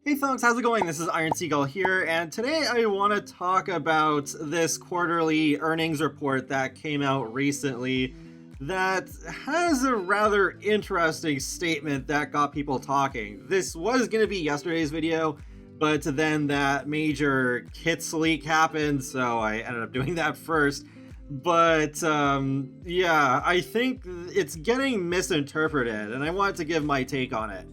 Hey folks, how's it going? This is Iron Seagull here, and today I want to talk about this quarterly earnings report that came out recently that has a rather interesting statement that got people talking. This was going to be yesterday's video, but then that major kits leak happened, so I ended up doing that first. But yeah, I think it's getting misinterpreted, and I wanted to give my take on it.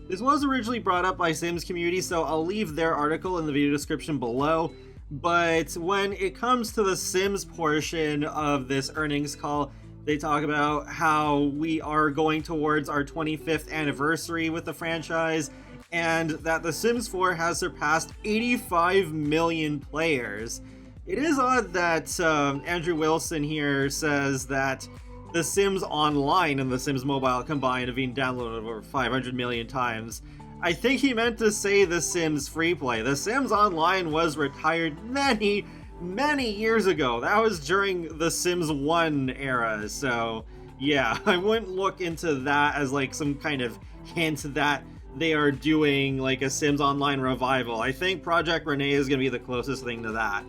This was originally brought up by Sims Community, so I'll leave their article in the video description below. But when it comes to the Sims portion of this earnings call, they talk about how we are going towards our 25th anniversary with the franchise, and that The Sims 4 has surpassed 85 million players. It is odd that Andrew Wilson here says that The Sims Online and The Sims Mobile combined have been downloaded over 500 million times. I think he meant to say The Sims Freeplay. The Sims Online was retired many years ago. That was during The Sims 1 era, so yeah, I wouldn't look into that as like some kind of hint that they are doing like a Sims Online revival. I think Project Renee is going to be the closest thing to that.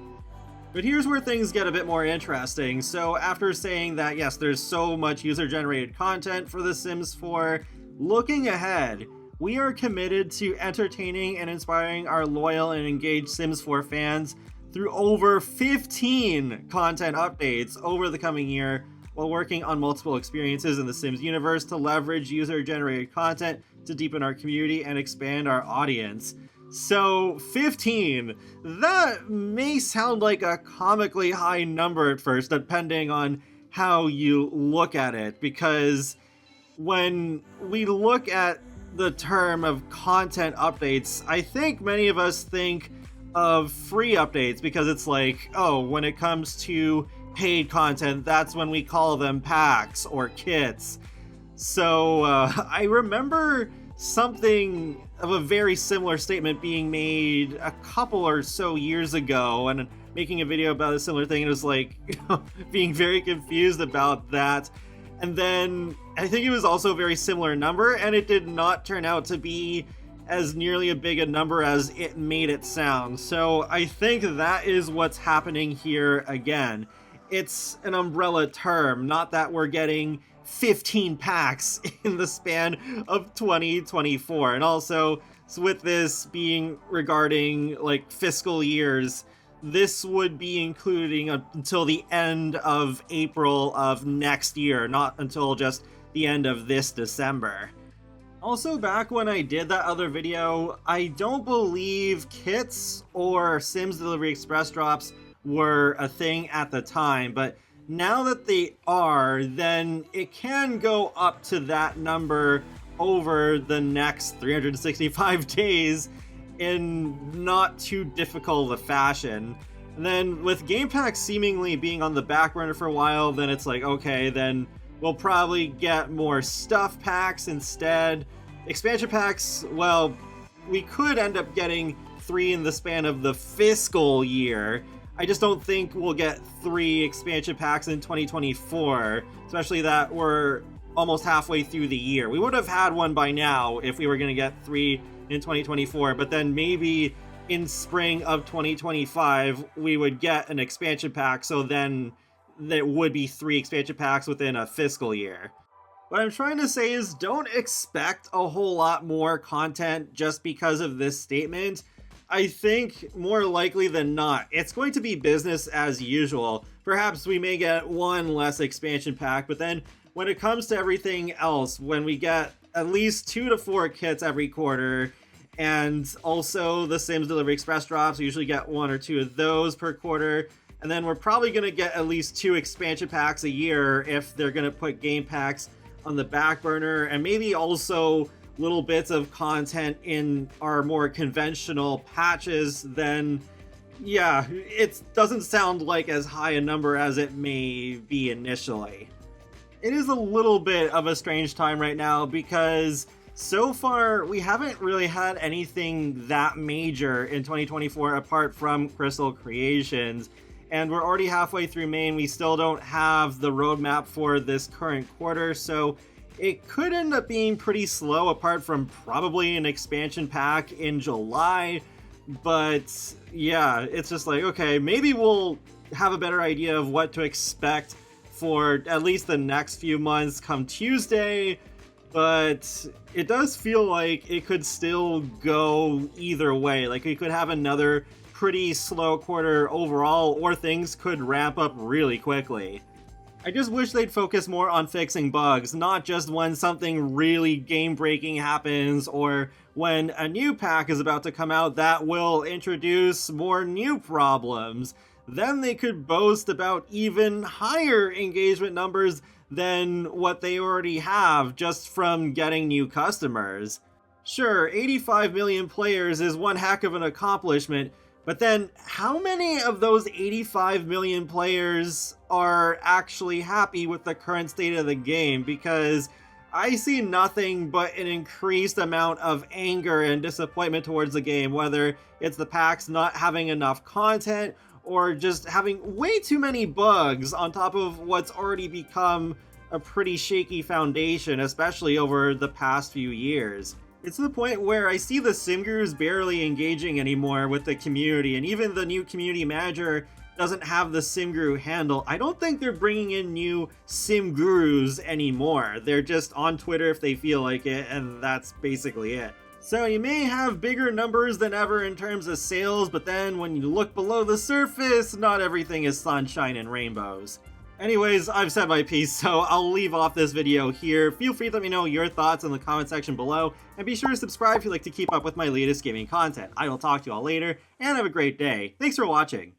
But here's where things get a bit more interesting. So after saying that, yes, there's so much user-generated content for The Sims 4, looking ahead, we are committed to entertaining and inspiring our loyal and engaged Sims 4 fans through over 15 content updates over the coming year, while working on multiple experiences in the Sims universe to leverage user-generated content to deepen our community and expand our audience. So 15, that may sound like a comically high number at first, depending on how you look at it, because when we look at the term of content updates, I think many of us think of free updates, because it's like, oh, when it comes to paid content, that's when we call them packs or kits. So I remember something of a very similar statement being made a couple or so years ago, and making a video about a similar thing. It was like being very confused about that. And then I think it was also a very similar number, and it did not turn out to be as nearly a big a number as it made it sound. So I think that is what's happening here again. It's an umbrella term, not that we're getting 15 packs in the span of 2024. And also, with this being regarding like fiscal years, this would be including until the end of April of next year, not until just the end of this December. Also, back when I did that other video, I don't believe kits or Sims Delivery Express drops were a thing at the time, but now that they are, then it can go up to that number over the next 365 days in not too difficult a fashion. And then with game packs seemingly being on the back burner for a while, then it's like, okay, then we'll probably get more stuff packs instead. Expansion packs, well, we could end up getting 3 in the span of the fiscal year. I just don't think we'll get 3 expansion packs in 2024, especially that we're almost halfway through the year. We would have had one by now if we were going to get 3 in 2024, but then maybe in spring of 2025 we would get an expansion pack, so then there would be 3 expansion packs within a fiscal year. What I'm trying to say is don't expect a whole lot more content just because of this statement. I think more likely than not, it's going to be business as usual. Perhaps we may get 1 less expansion pack, but then when it comes to everything else, when we get at least 2 to 4 kits every quarter, and also the Sims Delivery Express drops, we usually get 1 or 2 of those per quarter, and then we're probably going to get at least 2 expansion packs a year if they're going to put game packs on the back burner, and maybe also little bits of content in our more conventional patches, then yeah, it doesn't sound like as high a number as it may be initially. It is a little bit of a strange time right now because so far we haven't really had anything that major in 2024 apart from Crystal Creations, and we're already halfway through May and we still don't have the roadmap for this current quarter, so it could end up being pretty slow apart from probably an expansion pack in July. But yeah, it's just like, okay, maybe we'll have a better idea of what to expect for at least the next few months come Tuesday. But it does feel like it could still go either way. Like, we could have another pretty slow quarter overall, or things could ramp up really quickly. I just wish they'd focus more on fixing bugs, not just when something really game-breaking happens or when a new pack is about to come out that will introduce more new problems. Then they could boast about even higher engagement numbers than what they already have just from getting new customers. Sure, 85 million players is one heck of an accomplishment, but then how many of those 85 million players are actually happy with the current state of the game? Because I see nothing but an increased amount of anger and disappointment towards the game, whether it's the packs not having enough content or just having way too many bugs on top of what's already become a pretty shaky foundation, especially over the past few years. It's to the point where I see the sim gurus barely engaging anymore with the community, and even the new community manager doesn't have the sim guru handle. I don't think they're bringing in new sim gurus anymore. They're just on Twitter if they feel like it, and that's basically it. So you may have bigger numbers than ever in terms of sales, but then when you look below the surface, not everything is sunshine and rainbows. Anyways, I've said my piece, so I'll leave off this video here. Feel free to let me know your thoughts in the comment section below, and be sure to subscribe if you'd like to keep up with my latest gaming content. I will talk to you all later, and have a great day. Thanks for watching.